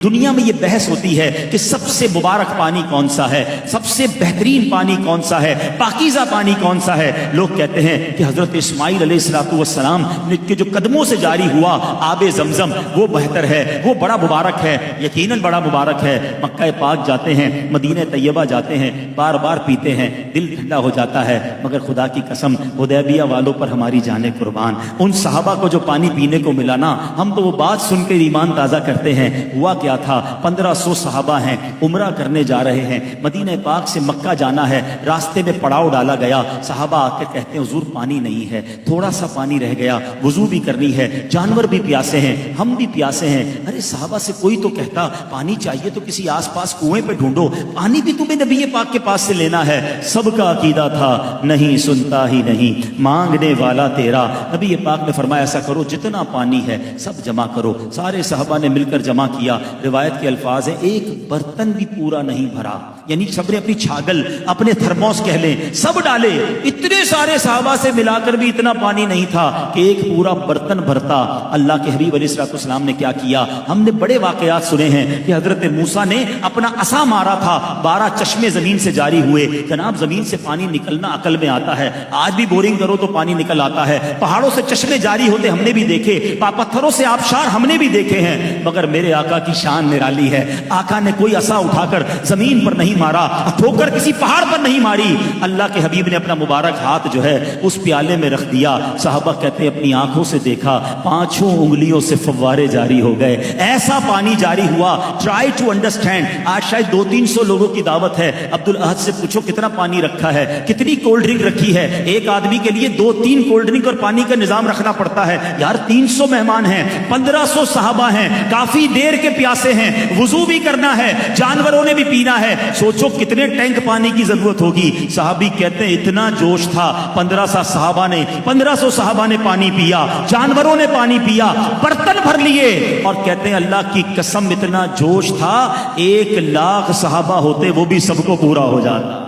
دنیا میں یہ بحث ہوتی ہے کہ سب سے مبارک پانی کون سا ہے، سب سے بہترین پانی کون سا ہے، پاکیزہ پانی کون سا ہے۔ لوگ کہتے ہیں کہ حضرت اسماعیل علیہ السلام کے جو قدموں سے جاری ہوا آب زمزم وہ بہتر ہے، وہ بڑا مبارک ہے، یقیناً بڑا مبارک ہے۔ مکہ پاک جاتے ہیں، مدینہ طیبہ جاتے ہیں، بار بار پیتے ہیں، دل ٹھنڈا ہو جاتا ہے، مگر خدا کی قسم حدیبیہ والوں پر ہماری جانیں قربان، ان صحابہ کو جو پانی پینے کو ملا نا، ہم تو وہ بات سن کے ایمان تازہ کرتے ہیں۔ ہوا کیا تھا، 1500 صحابہ ہیں، عمرہ کرنے جا رہے ہیں، مدینہ پاک سے مکہ جانا ہے، راستے میں پڑاؤ ڈالا گیا، صحابہ آ کے کہتے ہیں حضور پانی نہیں ہے، تھوڑا سا پانی رہ گیا، وضو بھی کرنی ہے، جانور بھی پیاسے ہیں، ہم بھی پیاسے ہیں۔ ارے صحابہ سے کوئی تو کہتا پانی چاہیے تو کسی آس پاس کنویں پہ ڈھونڈو، پانی بھی تمہیں نبی پاک کے پاس سے لینا ہے۔ سب کا عقیدہ تھا نہیں سنتا ہی نہیں، مانگنے والا تیرا۔ نبی پاک نے فرمایا ایسا کرو جتنا پانی ہے سب جمع کرو۔ سارے صحابہ نے مل کر جمع کیا۔ روایت کے الفاظ ہیں ایک برتن بھی پورا نہیں بھرا، یعنی سب نے اپنی چھاگل اپنے تھرموس کہہ لیں سب ڈالے، اتنے سارے صحابہ سے ملا کر بھی اتنا پانی نہیں تھا کہ ایک پورا برتن بھرتا۔ اللہ کے حبیب علیہ السلام نے کیا کیا، ہم نے بڑے واقعات سنے ہیں کہ حضرت موسیٰ نے اپنا عصا مارا تھا، 12 چشمے زمین سے جاری ہوئے۔ جناب زمین سے پانی نکلنا عقل میں آتا ہے، آج بھی بورنگ کرو تو پانی نکل آتا ہے، پہاڑوں سے چشمے جاری ہوتے ہم نے بھی دیکھے، پتھروں سے آبشار ہم نے بھی دیکھے ہیں، مگر میرے آقا کی شان نرالی ہے۔ آقا نے کوئی عصا اٹھا کر زمین پر نہیں مارا، ٹھوکر کسی پہاڑ پر نہیں ماری، اللہ کے حبیب نے اپنا مبارک ہاتھ جو ہے اس پیالے میں رکھ دیا۔ صحابہ کہتے ہیں اپنی آنکھوں سے دیکھا، 5 انگلیوں سے فوارے جاری ہو گئے، ایسا پانی جاری ہوا۔ ٹرائی ٹو انڈرسٹینڈ، آج شاید 200-300 لوگوں کی دعوت ہے، عبد الاحد سے پوچھو کتنا پانی رکھا ہے، کتنی کولڈ ڈرنک رکھی ہے، ایک آدمی کے لیے 2-3 کولڈ ڈرنک اور پانی کا نظام رکھنا پڑتا ہے۔ یار 300 مہمان ہیں، 1500 صحابہ ہیں، کافی دیر کے پیاسے ہیں، وضو بھی کرنا ہے، جانوروں نے بھی پینا ہے، سوچو کتنے ٹینک پانی کی ضرورت ہوگی۔ صحابی کہتے ہیں اتنا جوش تھا، 1500 صحابہ نے پانی پیا، جانوروں نے پانی پیا، برتن بھر لیے، اور کہتے ہیں اللہ کی قسم اتنا جوش تھا 1,00,000 صحابہ ہوتے وہ بھی سب کو پورا ہو جاتا۔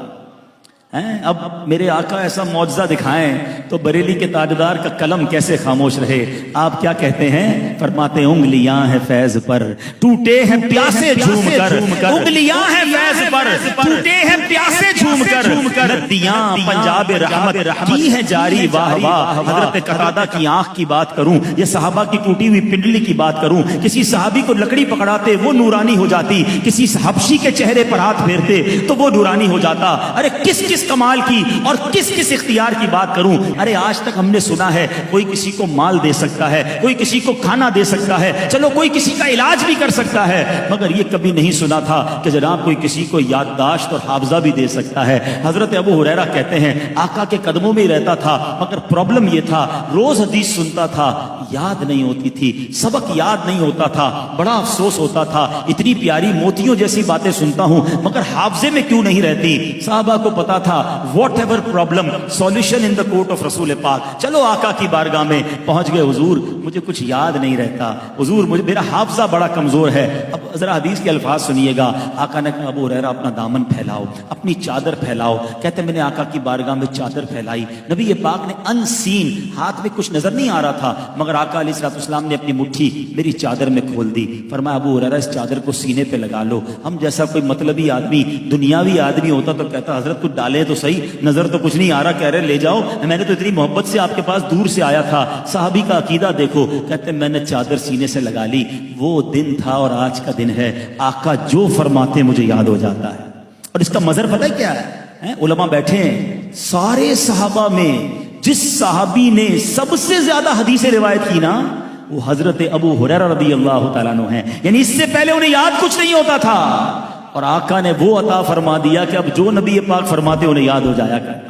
اب میرے آقا ایسا معجزہ دکھائیں تو بریلی کے تاجدار کا قلم کیسے خاموش رہے۔ آپ کیا کہتے ہیں، فرماتے انگلیاں ہیں فیض پر ٹوٹے ہیں پیاسے جھوم کر، انگلیاں ہیں فیض پر ٹوٹے ہیں پیاسے جھوم کر، ندیاں پنجاب رحمت کی ہے جاری واہ واہ۔ حضرت قتادہ کی آنکھ کی بات کروں، یہ صحابہ کی ٹوٹی ہوئی پنڈلی کی بات کروں، کسی صحابی کو لکڑی پکڑاتے وہ نورانی ہو جاتی، کسی حبشی کے چہرے پر ہاتھ پھیرتے تو وہ نورانی ہو جاتا۔ ارے کس کمال کی اور کس اختیار کی بات کروں۔ ارے آج تک ہم نے سنا ہے کوئی کسی کو مال دے سکتا ہے، کوئی کسی کو کھانا دے سکتا ہے، چلو کوئی کسی کا علاج بھی کر سکتا ہے، مگر یہ کبھی نہیں سنا تھا کہ جناب کوئی کسی کو یادداشت اور حافظہ بھی دے سکتا ہے۔ حضرت ابو ہریرہ کہتے ہیں آقا کے قدموں میں ہی رہتا تھا، مگر پرابلم یہ تھا روز حدیث سنتا تھا، یاد نہیں ہوتی تھی، سبق یاد نہیں ہوتا تھا، بڑا افسوس ہوتا تھا، اتنی پیاری موتیوں جیسی باتیں سنتا ہوں مگر حافظے میں کیوں نہیں رہتی۔ صحابہ کو پتا تھا what ever problem solution in the court of رسول پاک۔ چلو آقا کی بارگاہ میں پہنچ گئے، حضور مجھے کچھ یاد نہیں رہتا، حضور میرا حافظہ بڑا کمزور ہے۔ اب ذرا حدیث کے الفاظ سنیے گا، آقا نے کہا ابو ہریرہ اپنا دامن پھیلاؤ، اپنی چادر پھیلاؤ۔ کہتے میں نے آقا کی بارگاہ میں چادر پھیلائی، نبی پاک نے ان سین، ہاتھ میں کچھ نظر نہیں آ رہا تھا مگر آقا علیہ السلام نے اپنی مٹھی میری چادر میں کھول دی، فرمایا ابو ہریرہ اس چادر کو سینے پہ لگا لو۔ ہم جیسا کوئی مطلبی آدمی دنیاوی آدمی ہوتا تو کہتا حضرت کچھ ڈالے تو صحیح، نظر تو کچھ نہیں آ رہا، کہہ رہے لے جاؤ، میں نے تو اتنی محبت سے آپ کے پاس دور سے آیا تھا۔ صحابی کا عقیدہ دیکھو، کہتے میں نے چادر سینے سے لگا لی، وہ دن تھا اور آج کا دن ہے، آقا جو فرماتے مجھے یاد ہو جاتا ہے۔ اور اس کا مظہر پتہ ہے کیا ہے، علماء بیٹھے ہیں، سارے صحابہ میں جس صحابی نے سب سے زیادہ حدیث روایت کی نا وہ حضرت ابو ہریرہ رضی اللہ تعالیٰ عنہ ہیں، یعنی اس سے پہلے انہیں یاد کچھ نہیں ہوتا تھا اور آقا نے وہ عطا فرما دیا کہ اب جو نبی پاک فرماتے انہیں یاد ہو جایا کر۔